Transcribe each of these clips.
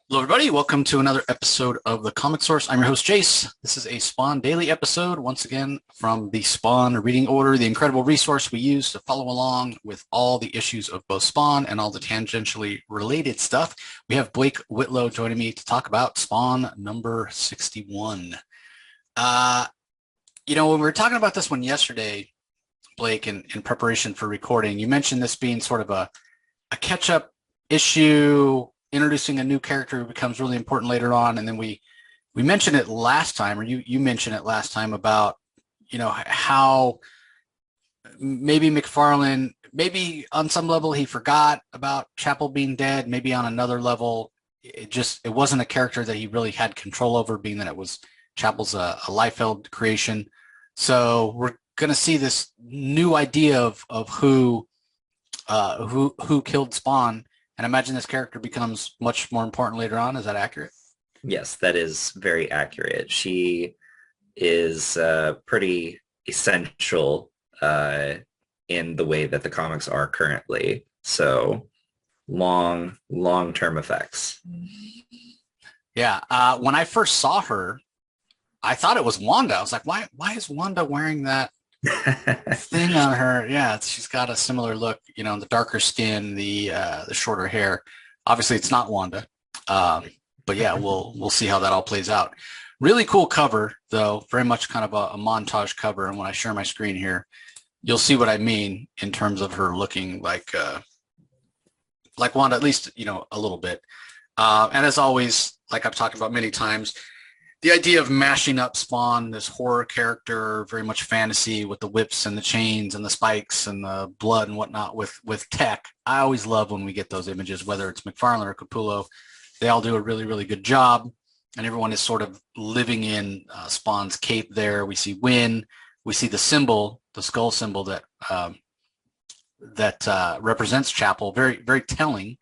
Hello, everybody. Welcome to another episode of The Comic Source. I'm your host, Jace. This is a Spawn Daily episode, once again, from the Spawn Reading Order, the incredible resource we use to follow along with all the issues of both Spawn and all the tangentially related stuff. We have Blake Whitlow joining me to talk about Spawn number 61. When we were talking about this one yesterday, Blake, in preparation for recording, you mentioned this being sort of a catch-up issue, introducing a new character who becomes really important later on. And then we mentioned it last time, or you mentioned it last time about, how maybe McFarlane, maybe on some level he forgot about Chapel being dead. Maybe on another level, it wasn't a character that he really had control over, being that it was Chapel's a Liefeld creation. So we're going to see this new idea of who killed Spawn. And I imagine this character becomes much more important later on. Is that accurate? Yes, that is very accurate. She is pretty essential in the way that the comics are currently. So long-term effects. Yeah. When I first saw her, I thought it was Wanda. I was like, why is Wanda wearing that thing on her? Yeah, she's got a similar look, the darker skin, the shorter hair. Obviously, it's not Wanda, but yeah, we'll see how that all plays out. Really cool cover, though. Very much kind of a montage cover. And when I share my screen here, you'll see what I mean in terms of her looking like Wanda, at least a little bit. And as always, like I've talked about many times, the idea of mashing up Spawn, this horror character, very much fantasy with the whips and the chains and the spikes and the blood and whatnot with tech. I always love when we get those images, whether it's McFarlane or Capullo. They all do a really, really good job. And everyone is sort of living in Spawn's cape there. We see Wynn. We see the symbol, the skull symbol that represents Chapel. Very, very telling,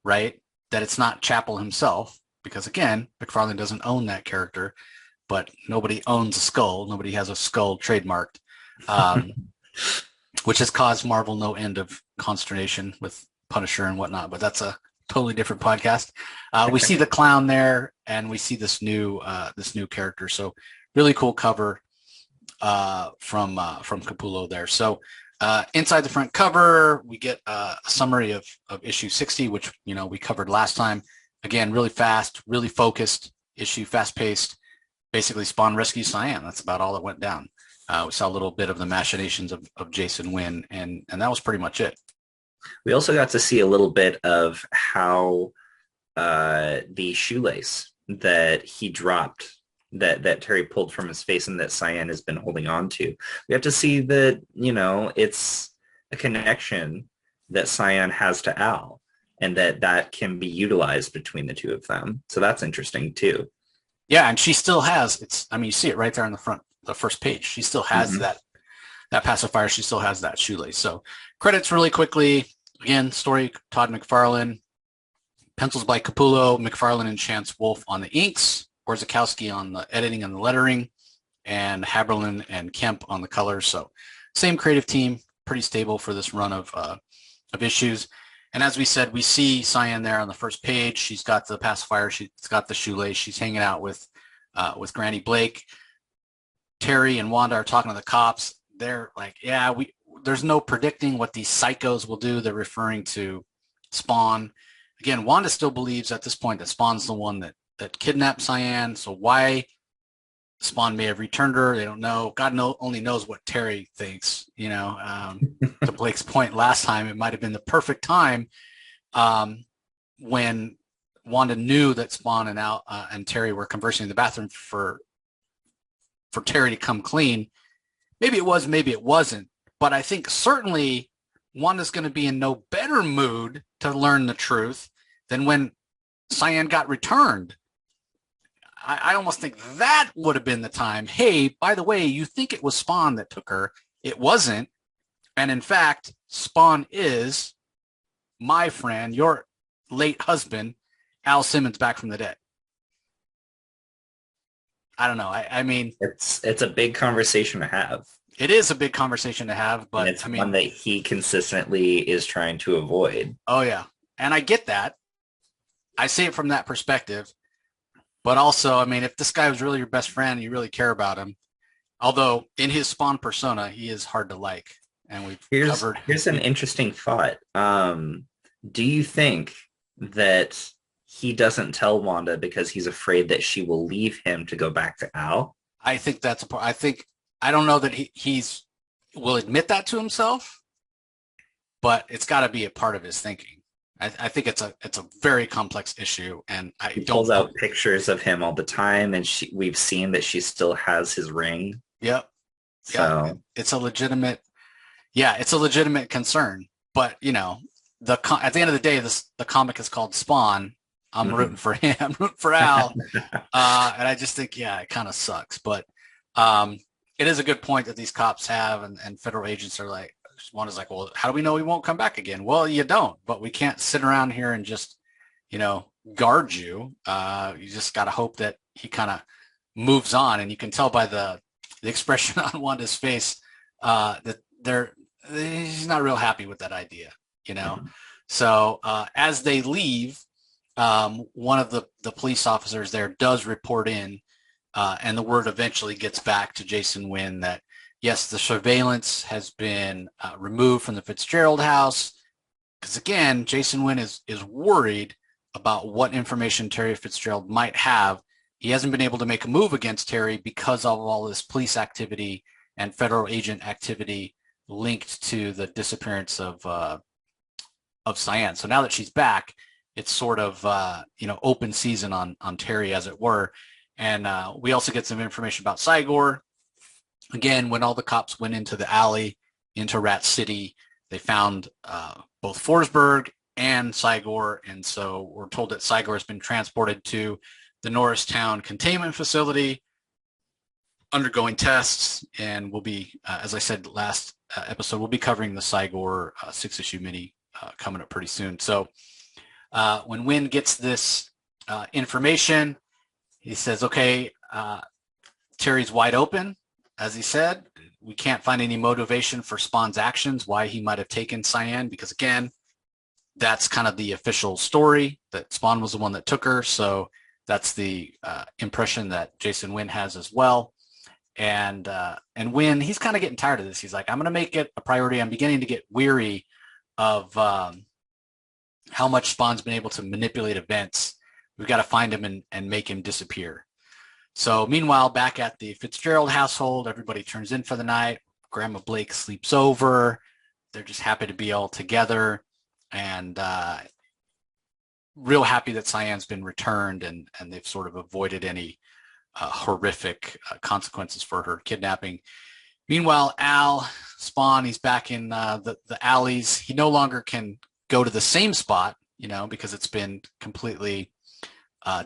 right? That it's not Chapel himself. Because again, McFarlane doesn't own that character, but nobody owns a skull. Nobody has a skull trademarked, which has caused Marvel no end of consternation with Punisher and whatnot. But that's a totally different podcast. We see the clown there, and we see this new character. So really cool cover from Capullo there. So inside the front cover, we get a summary of issue 60, which we covered last time. Again, really fast, really focused issue, fast-paced. Basically, Spawn rescues Cyan. That's about all that went down. We saw a little bit of the machinations of Jason Wynn, and that was pretty much it. We also got to see a little bit of how the shoelace that he dropped, that Terry pulled from his face and that Cyan has been holding on to. We have to see that, it's a connection that Cyan has to Al, and that can be utilized between the two of them. So that's interesting too. Yeah, and she still has, you see it right there on the front, the first page. She still has that pacifier. She still has that shoelace. So credits really quickly. Again, story, Todd McFarlane. Pencils by Capullo, McFarlane and Chance Wolfe on the inks. Orzechowski on the editing and the lettering. And Haberlin and Kemp on the colors. So same creative team, pretty stable for this run of issues. And as we said, we see Cyan there on the first page. She's got the pacifier. She's got the shoelace. She's hanging out with Granny Blake. Terry and Wanda are talking to the cops. They're like, yeah, there's no predicting what these psychos will do. They're referring to Spawn. Again, Wanda still believes at this point that Spawn's the one that kidnapped Cyan. So why Spawn may have returned her, they don't know. God only knows what Terry thinks. To Blake's point last time, it might have been the perfect time when Wanda knew that Spawn and Al and Terry were conversing in the bathroom for Terry to come clean. Maybe it was, maybe it wasn't. But I think certainly Wanda's going to be in no better mood to learn the truth than when Cyan got returned. I almost think that would have been the time. Hey, by the way, you think it was Spawn that took her. It wasn't. And in fact, Spawn is my friend, your late husband, Al Simmons, back from the dead. I don't know. I mean, it's a big conversation to have. It is a big conversation to have, but and it's one that he consistently is trying to avoid. Oh yeah. And I get that. I see it from that perspective. But also, I mean, if this guy was really your best friend, you really care about him. Although in his Spawn persona, he is hard to like, and we've covered. Here's an interesting thought. Do you think that he doesn't tell Wanda because he's afraid that she will leave him to go back to Al? I think that's a part. I don't know that he's will admit that to himself, but it's got to be a part of his thinking. I think it's a very complex issue, and I He don't. pulls out pictures of him all the time, and we've seen that she still has his ring. Yep. Yeah, So it's a legitimate. Yeah, it's a legitimate concern. But at the end of the day, the comic is called Spawn. I'm rooting for him. I'm rooting for Al, and I just think, yeah, it kind of sucks. But it is a good point that these cops have, and federal agents are like, one is like, well, how do we know he won't come back again? Well, you don't, but we can't sit around here and just, guard you. You just got to hope that he kind of moves on. And you can tell by the expression on Wanda's face that he's not real happy with that idea, So as they leave, one of the police officers there does report in, and the word eventually gets back to Jason Wynn that, yes, the surveillance has been removed from the Fitzgerald house. Because again, Jason Wynn is worried about what information Terry Fitzgerald might have. He hasn't been able to make a move against Terry because of all this police activity and federal agent activity linked to the disappearance of Cyan. So now that she's back, it's sort of open season on Terry, as it were. And we also get some information about Cygor. Again, when all the cops went into the alley, into Rat City, they found both Forsberg and Cygor. And so we're told that Cygor has been transported to the Norristown containment facility, undergoing tests, and we'll be, as I said last episode, we'll be covering the Cygor 6-issue mini coming up pretty soon. So when Wynn gets this information, he says, okay, Terry's wide open. As he said, we can't find any motivation for Spawn's actions, why he might have taken Cyan, because again, that's kind of the official story, that Spawn was the one that took her. So that's the impression that Jason Wynn has as well. And Wynn, he's kind of getting tired of this. He's like, I'm going to make it a priority. I'm beginning to get weary of how much Spawn's been able to manipulate events. We've got to find him and make him disappear. So meanwhile, back at the Fitzgerald household, everybody turns in for the night. Grandma Blake sleeps over. They're just happy to be all together, and real happy that Cyan's been returned, and they've sort of avoided any horrific consequences for her kidnapping. Meanwhile, Al, Spawn, he's back in the alleys. He no longer can go to the same spot, because it's been completely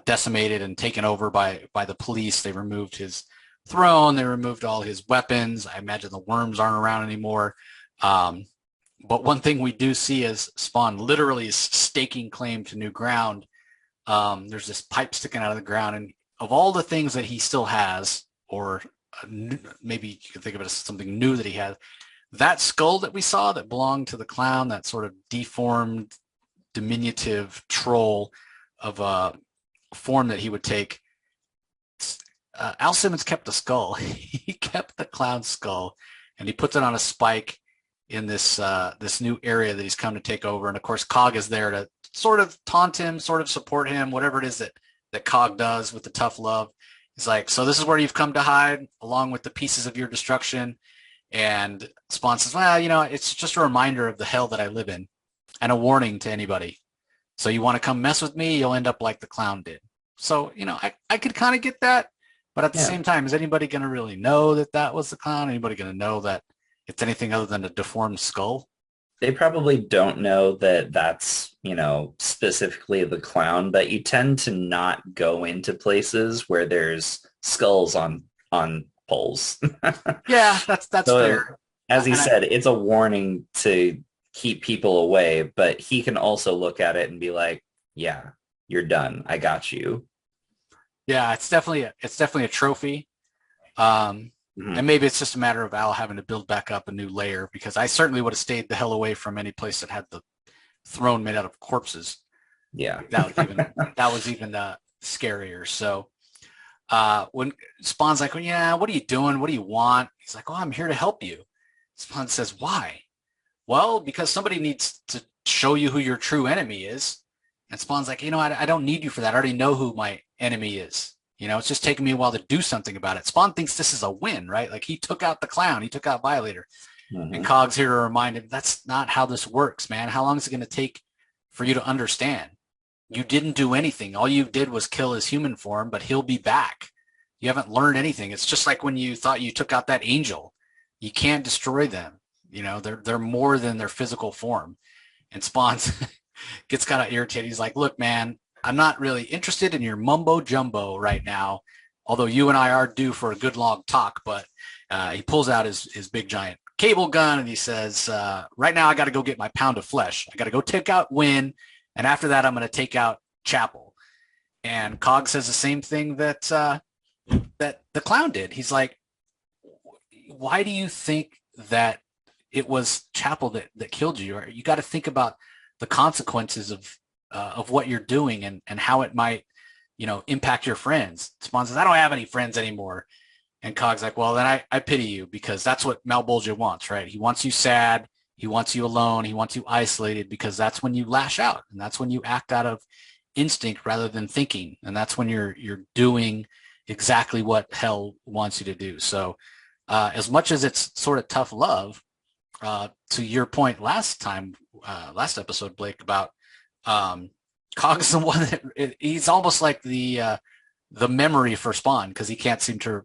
decimated and taken over by the police. They removed his throne. They removed all his weapons. I imagine the worms aren't around anymore. But one thing we do see is Spawn literally is staking claim to new ground. There's this pipe sticking out of the ground, and of all the things that he still has, or maybe you can think of it as something new that he has, that skull that we saw that belonged to the clown, that sort of deformed, diminutive troll of a form that he would take, Al Simmons kept the skull. He kept the clown skull, and he puts it on a spike in this new area that he's come to take over. And of course, Cog is there to sort of taunt him, sort of support him, whatever it is that Cog does with the tough love. He's like, so this is where you've come to hide, along with the pieces of your destruction. And Spawn says, well, it's just a reminder of the hell that I live in, and a warning to anybody. So you want to come mess with me, you'll end up like the clown did. So, I could kind of get that. But at the same time, is anybody going to really know that was the clown? Anybody going to know that it's anything other than a deformed skull? they probably don't know that that's, specifically the clown, but you tend to not go into places where there's skulls on poles. Yeah, that's so, fair. As he said, it's a warning to keep people away, but he can also look at it and be like, yeah, you're done. I got you. Yeah, it's definitely a trophy. And maybe it's just a matter of Al having to build back up a new layer, because I certainly would have stayed the hell away from any place that had the throne made out of corpses. Yeah. that was even scarier. So when Spawn's like, well, yeah, what are you doing? What do you want? He's like, oh, I'm here to help you. Spawn says, why? Well, because somebody needs to show you who your true enemy is. And Spawn's like, I don't need you for that. I already know who my enemy is. It's just taking me a while to do something about it. Spawn thinks this is a win, right? Like he took out the clown. He took out Violator. And Cog's here to remind him, that's not how this works, man. How long is it going to take for you to understand? You didn't do anything. All you did was kill his human form, but he'll be back. You haven't learned anything. It's just like when you thought you took out that angel. You can't destroy them. They're more than their physical form. And Spawn gets kind of irritated. He's like, look, man, I'm not really interested in your mumbo jumbo right now, although you and I are due for a good long talk. But he pulls out his big giant cable gun and he says, right now I got to go get my pound of flesh. I got to go take out Wynn. And after that, I'm going to take out Chapel. And Cog says the same thing that the clown did. He's like, why do you think that it was Chapel that killed you? Or you got to think about the consequences of what you're doing and how it might, impact your friends. Spawn says, I don't have any friends anymore. And Cog's like, well, then I pity you because that's what Malbolgia wants, right? He wants you sad. He wants you alone. He wants you isolated because that's when you lash out and that's when you act out of instinct rather than thinking. And that's when you're doing exactly what hell wants you to do. So as much as it's sort of tough love, to your point last episode, Blake, about Cog's the one that he's almost like the memory for Spawn because he can't seem to,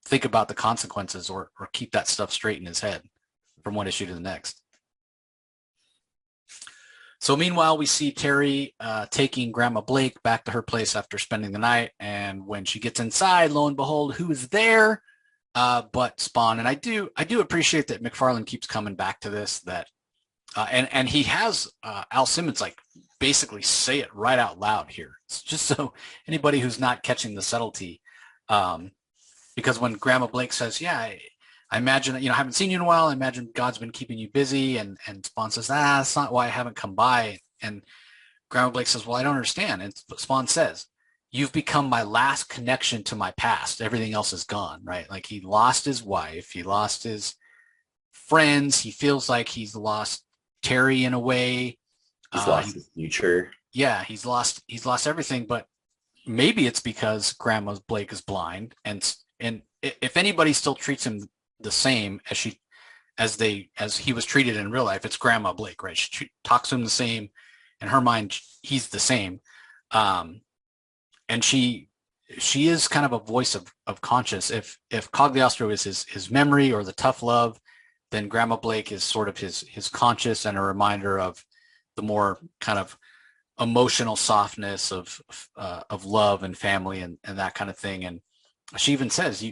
think about the consequences or keep that stuff straight in his head from one issue to the next. So meanwhile, we see Terry taking Grandma Blake back to her place after spending the night. And when she gets inside, lo and behold, who is there but Spawn? And I do appreciate that McFarlane keeps coming back to this, that and he has Al Simmons like basically say it right out loud here. It's just so anybody who's not catching the subtlety, because when Grandma Blake says, yeah, I imagine, I haven't seen you in a while. I imagine God's been keeping you busy. And Spawn says, that's not why I haven't come by. And Grandma Blake says, well, I don't understand. And Spawn says, you've become my last connection to my past. Everything else is gone, right? Like he lost his wife. He lost his friends. He feels like he's lost Terry in a way. He's lost his future. Yeah, he's lost everything. But maybe it's because Grandma Blake is blind. And if anybody still treats him the same as he was treated in real life, it's Grandma Blake, right? She talks to him the same. In her mind, he's the same. And she is kind of a voice of conscience. If Cogliostro is his memory or the tough love, then Grandma Blake is sort of his conscience and a reminder of the more kind of emotional softness of love and family and that kind of thing. And she even says,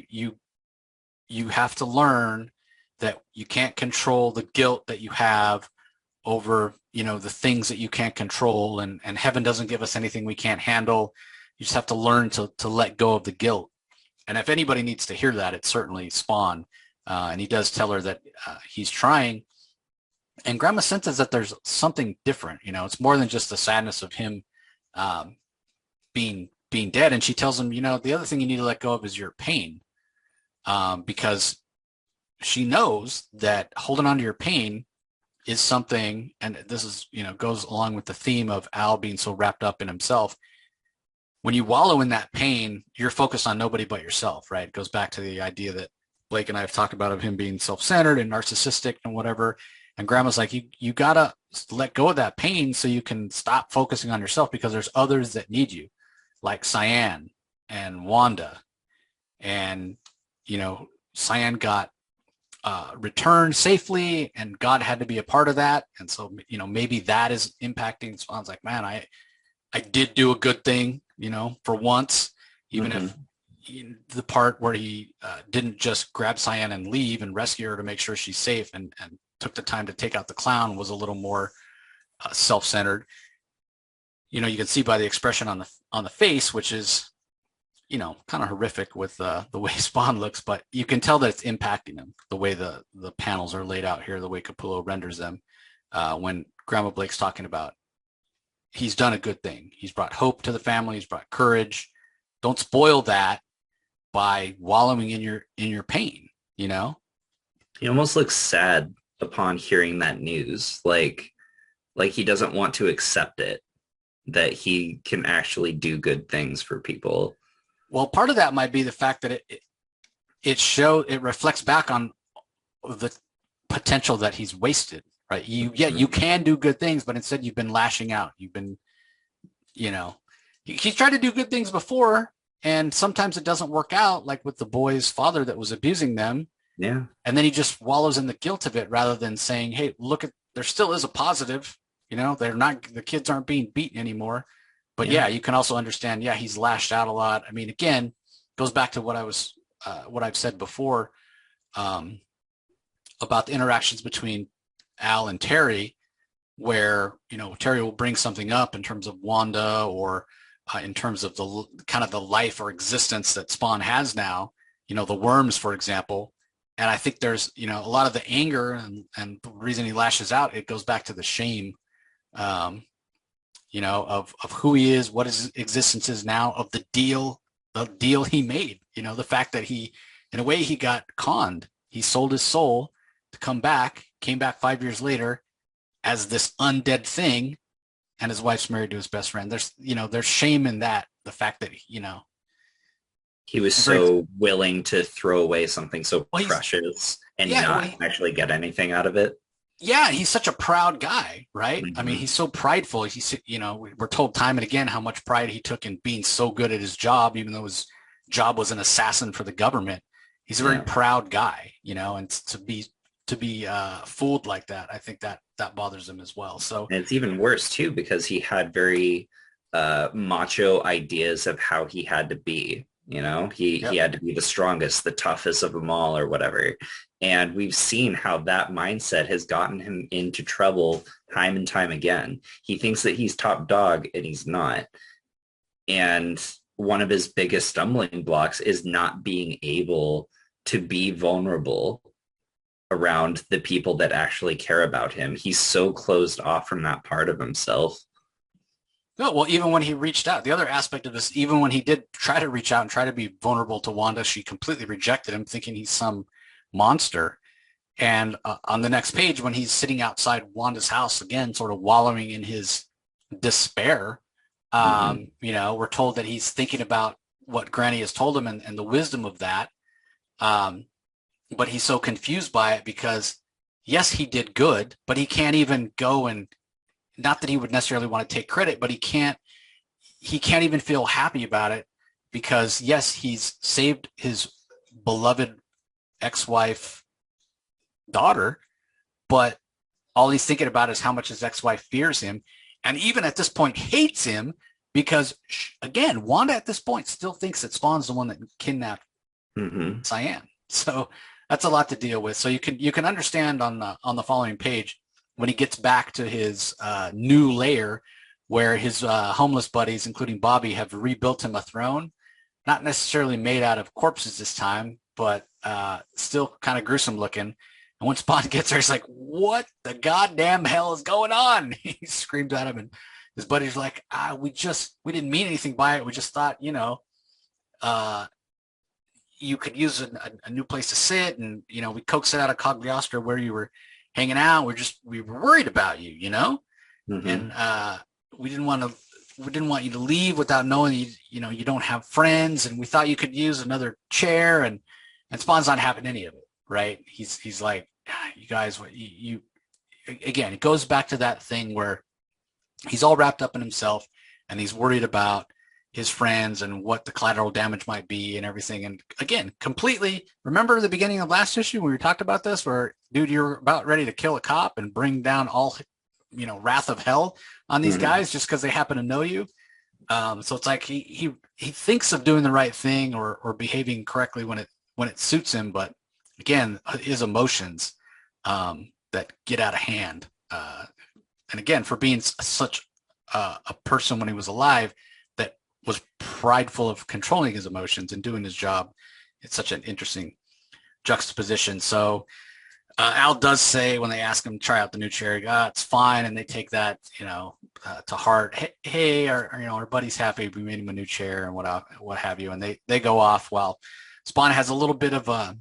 you have to learn that you can't control the guilt that you have over, the things that you can't control, and heaven doesn't give us anything we can't handle. You just have to learn to let go of the guilt. And if anybody needs to hear that, it's certainly Spawn. And he does tell her that he's trying. And Grandma senses that there's something different. It's more than just the sadness of him being dead. And she tells him, the other thing you need to let go of is your pain. Because she knows that holding on to your pain is something, and this is, goes along with the theme of Al being so wrapped up in himself. When you wallow in that pain, you're focused on nobody but yourself, right? It goes back to the idea that Blake and I have talked about of him being self-centered and narcissistic and whatever. And Grandma's like, you gotta let go of that pain so you can stop focusing on yourself, because there's others that need you, like Cyan and Wanda. And, Cyan got returned safely, and God had to be a part of that. And so, maybe that is impacting Spawn's like, man, I did do a good thing, for once, even if the part where he didn't just grab Cyan and leave and rescue her to make sure she's safe and took the time to take out the clown was a little more self-centered. You can see by the expression on the face, which is, kind of horrific with the way Spawn looks, but you can tell that it's impacting him, the way the panels are laid out here, the way Capullo renders them, when Grandma Blake's talking about he's done a good thing. He's brought hope to the family. He's brought courage. Don't spoil that by wallowing in your pain, you know? He almost looks sad upon hearing that news. Like he doesn't want to accept it, that he can actually do good things for people. Well, part of that might be the fact that it reflects back on the potential that he's wasted, right? You can do good things, but instead you've been lashing out. You've been, he's tried to do good things before, and sometimes it doesn't work out, like with the boy's father that was abusing them. Yeah. And then he just wallows in the guilt of it rather than saying, hey, look, there still is a positive, the kids aren't being beaten anymore. But yeah, you can also understand, he's lashed out a lot. I mean, again, goes back to what I've said before about the interactions between Al and Terry, where, Terry will bring something up in terms of Wanda or in terms of the kind of the life or existence that Spawn has now, the worms, for example. And I think there's, a lot of the anger and the reason he lashes out, it goes back to the shame, of who he is, what his existence is now, of the deal he made, the fact that he, in a way, he got conned. He sold his soul to came back 5 years later as this undead thing, and his wife's married to his best friend. There's shame in that, the fact that, he was so willing to throw away something so precious and not actually get anything out of it. Yeah, he's such a proud guy, right? Mm-hmm. I mean, he's so prideful. He's, we're told time and again how much pride he took in being so good at his job, even though his job was an assassin for the government. He's a very proud guy, and to be fooled like that, I think that bothers him as well. So, and it's even worse too, because he had very macho ideas of how he had to be. He had to be the strongest, the toughest of them all or whatever. And we've seen how that mindset has gotten him into trouble time and time again. He thinks that he's top dog and he's not. And one of his biggest stumbling blocks is not being able to be vulnerable around the people that actually care about him. He's so closed off from that part of himself. No, well, even when he reached out, the other aspect of this, even when he did try to reach out and try to be vulnerable to Wanda, she completely rejected him, thinking he's some monster. And on the next page, when he's sitting outside Wanda's house, again, sort of wallowing in his despair, we're told that he's thinking about what Granny has told him and the wisdom of that. But he's so confused by it because, yes, he did good, but he can't even go and, not that he would necessarily want to take credit, but he can't even feel happy about it because, yes, he's saved his beloved ex-wife daughter, but all he's thinking about is how much his ex-wife fears him. And even at this point hates him because, again, Wanda at this point still thinks that Spawn's the one that kidnapped Cyan. So that's a lot to deal with. So you can understand on the following page, when he gets back to his new lair where his homeless buddies, including Bobby, have rebuilt him a throne, not necessarily made out of corpses this time, but still kind of gruesome looking. And when Spawn gets there, he's like, what the goddamn hell is going on? He screams at him, and his buddies are like, we didn't mean anything by it. We just thought, you could use a new place to sit, and, we coaxed it out of Cogliostro where you were hanging out. We were worried about you, and we didn't want you to leave without knowing you don't have friends, and we thought you could use another chair, and Spawn's not having any of it, right? He's like, you guys, you again, it goes back to that thing where he's all wrapped up in himself and he's worried about his friends and what the collateral damage might be and everything. And again, completely, remember the beginning of last issue when we talked about this, where, dude, you're about ready to kill a cop and bring down all, wrath of hell on these guys just because they happen to know you. So it's like he thinks of doing the right thing or behaving correctly when it suits him, but again, his emotions that get out of hand. And again, for being such a person when he was alive that was prideful of controlling his emotions and doing his job, it's such an interesting juxtaposition. So Al does say when they ask him to try out the new chair, it's fine, and they take that, to heart. Hey, our buddy's happy. We made him a new chair and what have you, and they go off. While Spawn has a little bit of a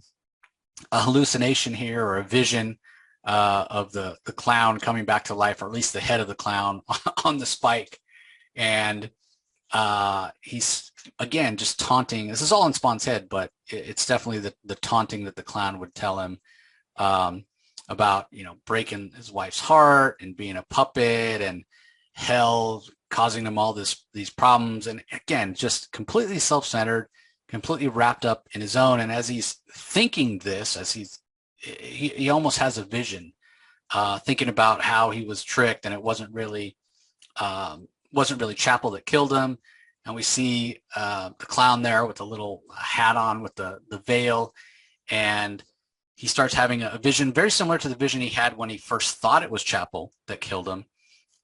hallucination here, or a vision of the clown coming back to life, or at least the head of the clown on the spike, and he's again just taunting. This is all in Spawn's head, but it's definitely the taunting that the clown would tell him, about breaking his wife's heart and being a puppet, and hell causing him all these problems, and again just completely self-centered, completely wrapped up in his own. And as he's thinking this, he almost has a vision, thinking about how he was tricked, and it wasn't really Chapel that killed him. And we see the clown there with a little hat on with the veil, and he starts having a vision very similar to the vision he had when he first thought it was Chapel that killed him.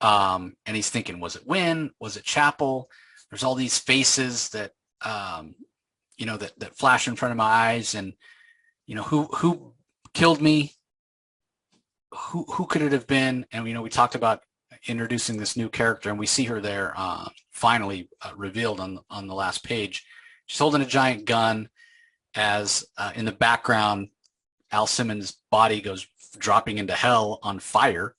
And he's thinking, was it Wynn? Was it Chapel? There's all these faces that, that flash in front of my eyes, and, who killed me? Who could it have been? And, we talked about introducing this new character, and we see her there, finally revealed on the last page. She's holding a giant gun as in the background, Al Simmons' body goes dropping into hell on fire,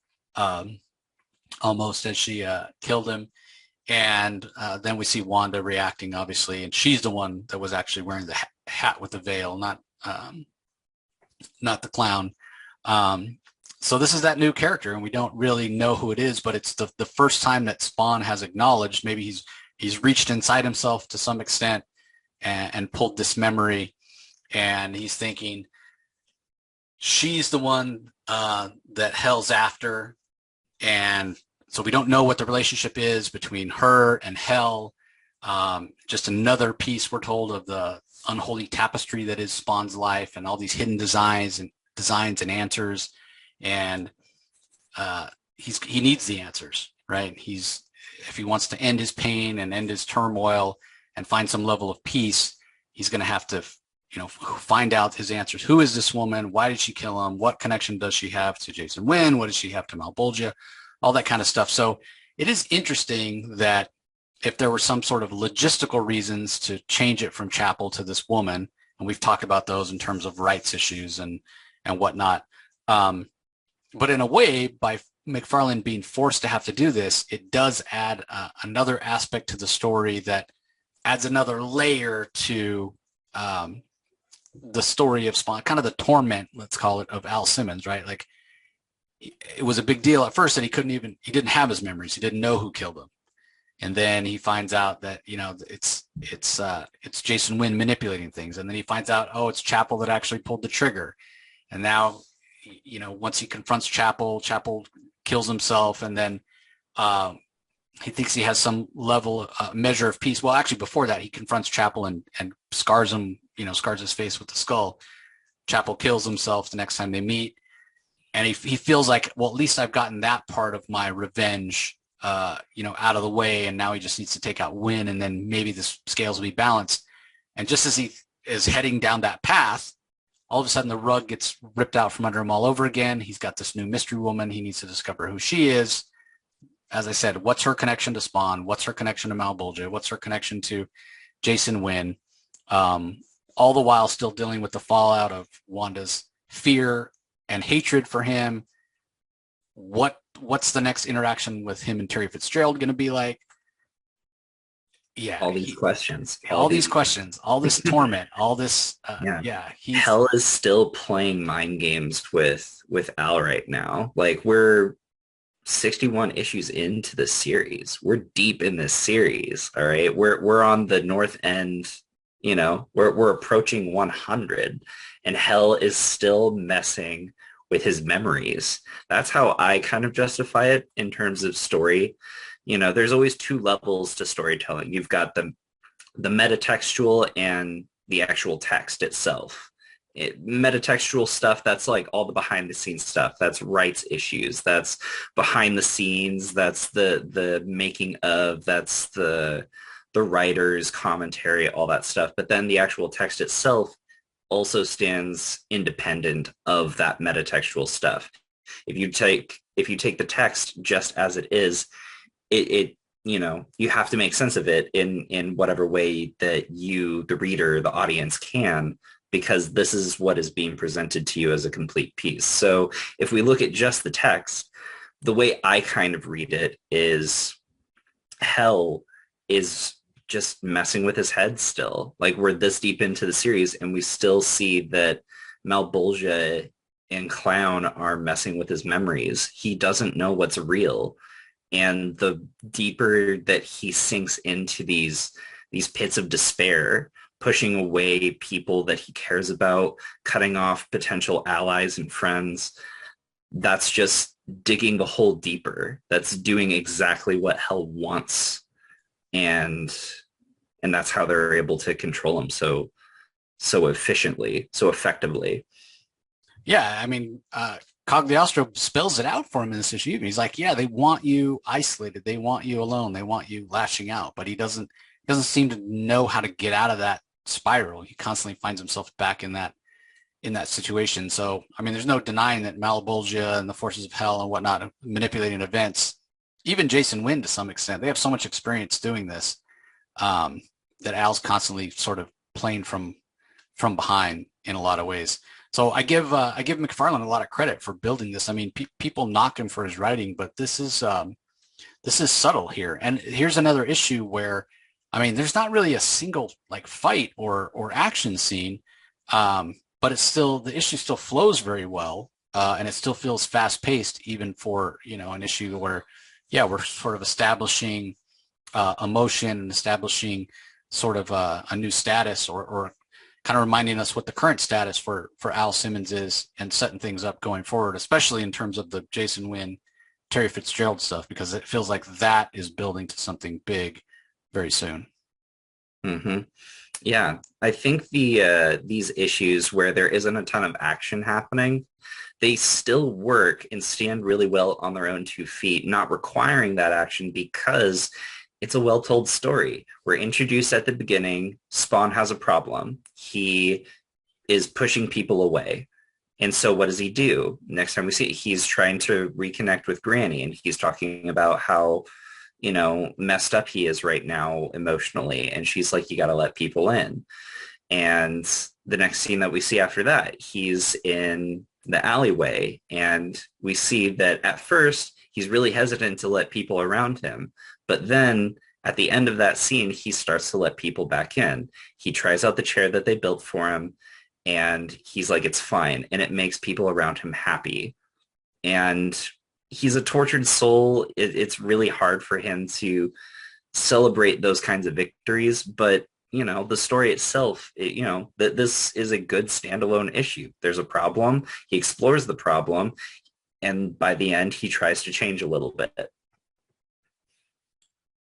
almost as she killed him. And then we see Wanda reacting, obviously, and she's the one that was actually wearing the hat with the veil, not the clown. So this is that new character, and we don't really know who it is, but it's the first time that Spawn has acknowledged, maybe he's reached inside himself to some extent and pulled this memory, and he's thinking, she's the one that hell's after. And so we don't know what the relationship is between her and hell. Just another piece, we're told, of the unholy tapestry that is Spawn's life, and all these hidden designs and answers. And he needs the answers, right? If he wants to end his pain and end his turmoil and find some level of peace, he's going to have to find out his answers. Who is this woman? Why did she kill him? What connection does she have to Jason Wynn? What does she have to Malbolgia? All that kind of stuff. So it is interesting that if there were some sort of logistical reasons to change it from Chapel to this woman, and we've talked about those in terms of rights issues and whatnot. But in a way, by McFarlane being forced to have to do this, it does add another aspect to the story that adds another layer to the story of Spawn, kind of the torment, let's call it, of Al Simmons, right? Like, it was a big deal at first that he didn't have his memories. He didn't know who killed him. And then he finds out that, it's Jason Wynn manipulating things. And then he finds out, it's Chapel that actually pulled the trigger. And now, once he confronts Chapel kills himself. And then he thinks he has some level, measure of peace. Well, actually, before that, he confronts Chapel and scars him, scars his face with the skull. Chapel kills himself the next time they meet. And he feels like, well, at least I've gotten that part of my revenge, out of the way. And now he just needs to take out Wynn, and then maybe the scales will be balanced. And just as he is heading down that path, all of a sudden the rug gets ripped out from under him all over again. He's got this new mystery woman. He needs to discover who she is. As I said, what's her connection to Spawn? What's her connection to Malbolgia? What's her connection to Jason Wynn? All the while still dealing with the fallout of Wanda's fear and hatred for him. What's the next interaction with him and Terry Fitzgerald going to be like? Yeah, all these questions, all these questions, all this torment, all this. Hell is still playing mind games with Al right now. Like, we're 61 issues into the series. We're deep in this series. All right, we're on the north end. We're approaching 100, and Hell is still messing with his memories. That's how I kind of justify it in terms of story. There's always two levels to storytelling. You've got the metatextual and the actual text itself. Metatextual stuff, that's like all the behind the scenes stuff. That's rights issues. That's behind the scenes. That's the making of. That's the writer's commentary, all that stuff. But then the actual text itself, also stands independent of that metatextual stuff. If you take the text just as it is, it you have to make sense of it in whatever way that you, the reader, the audience, can, because this is what is being presented to you as a complete piece. So if we look at just the text, the way I kind of read it is Hell is just messing with his head still. Like, we're this deep into the series and we still see that Malbolgia and Clown are messing with his memories. He doesn't know what's real. And the deeper that he sinks into these pits of despair, pushing away people that he cares about, cutting off potential allies and friends, that's just digging the hole deeper. That's doing exactly what Hell wants. And that's how they're able to control him so efficiently, so effectively. Yeah, I mean, Cogliostro spells it out for him in this issue. He's like, yeah, they want you isolated. They want you alone. They want you lashing out. But he doesn't seem to know how to get out of that spiral. He constantly finds himself back in that situation. So, I mean, there's no denying that Malbolgia and the forces of Hell and whatnot are manipulating events. Even Jason Wynn, to some extent, they have so much experience doing this that Al's constantly sort of playing from behind in a lot of ways. So I give McFarlane a lot of credit for building this. I mean, people knock him for his writing, but this is subtle here. And here's another issue where, I mean, there's not really a single like fight or action scene, but it's still, the issue still flows very well, and it still feels fast paced, even for an issue where, yeah, we're sort of establishing emotion and establishing sort of a new status or kind of reminding us what the current status for Al Simmons is and setting things up going forward, especially in terms of the Jason Wynn, Terry Fitzgerald stuff, because it feels like that is building to something big very soon. Mm-hmm. Yeah, I think these issues where there isn't a ton of action happening, they still work and stand really well on their own 2 feet, not requiring that action because it's a well-told story. We're introduced at the beginning. Spawn has a problem. He is pushing people away. And so what does he do? Next time we see it, he's trying to reconnect with Granny, and he's talking about how, messed up he is right now emotionally. And she's like, you got to let people in. And the next scene that we see after that, he's in the alleyway, and we see that at first he's really hesitant to let people around him. But then at the end of that scene, he starts to let people back in. He tries out the chair that they built for him, and he's like, it's fine. And it makes people around him happy. And he's a tortured soul. It's really hard for him to celebrate those kinds of victories. But, the story itself, that this is a good standalone issue. There's a problem. He explores the problem. And by the end, he tries to change a little bit.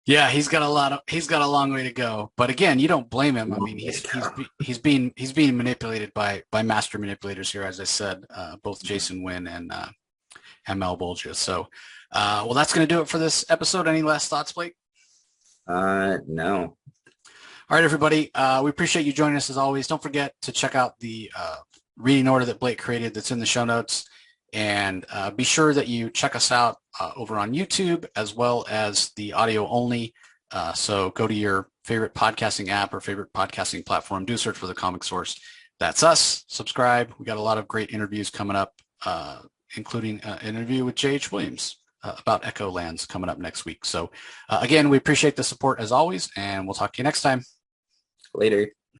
Yeah, he's got a long way to go. But again, you don't blame him. I mean, he's being manipulated by master manipulators here, as I said, both Jason Wynn and Malbolgia. So, well, that's going to do it for this episode. Any last thoughts, Blake? No. All right, everybody. We appreciate you joining us as always. Don't forget to check out the reading order that Blake created that's in the show notes. And be sure that you check us out over on YouTube as well as the audio only. So go to your favorite podcasting app or favorite podcasting platform. Do search for The Comic Source. That's us. Subscribe. We got a lot of great interviews coming up, including an interview with J.H. Williams about Echo Lands coming up next week. So again, we appreciate the support as always, and we'll talk to you next time. Later.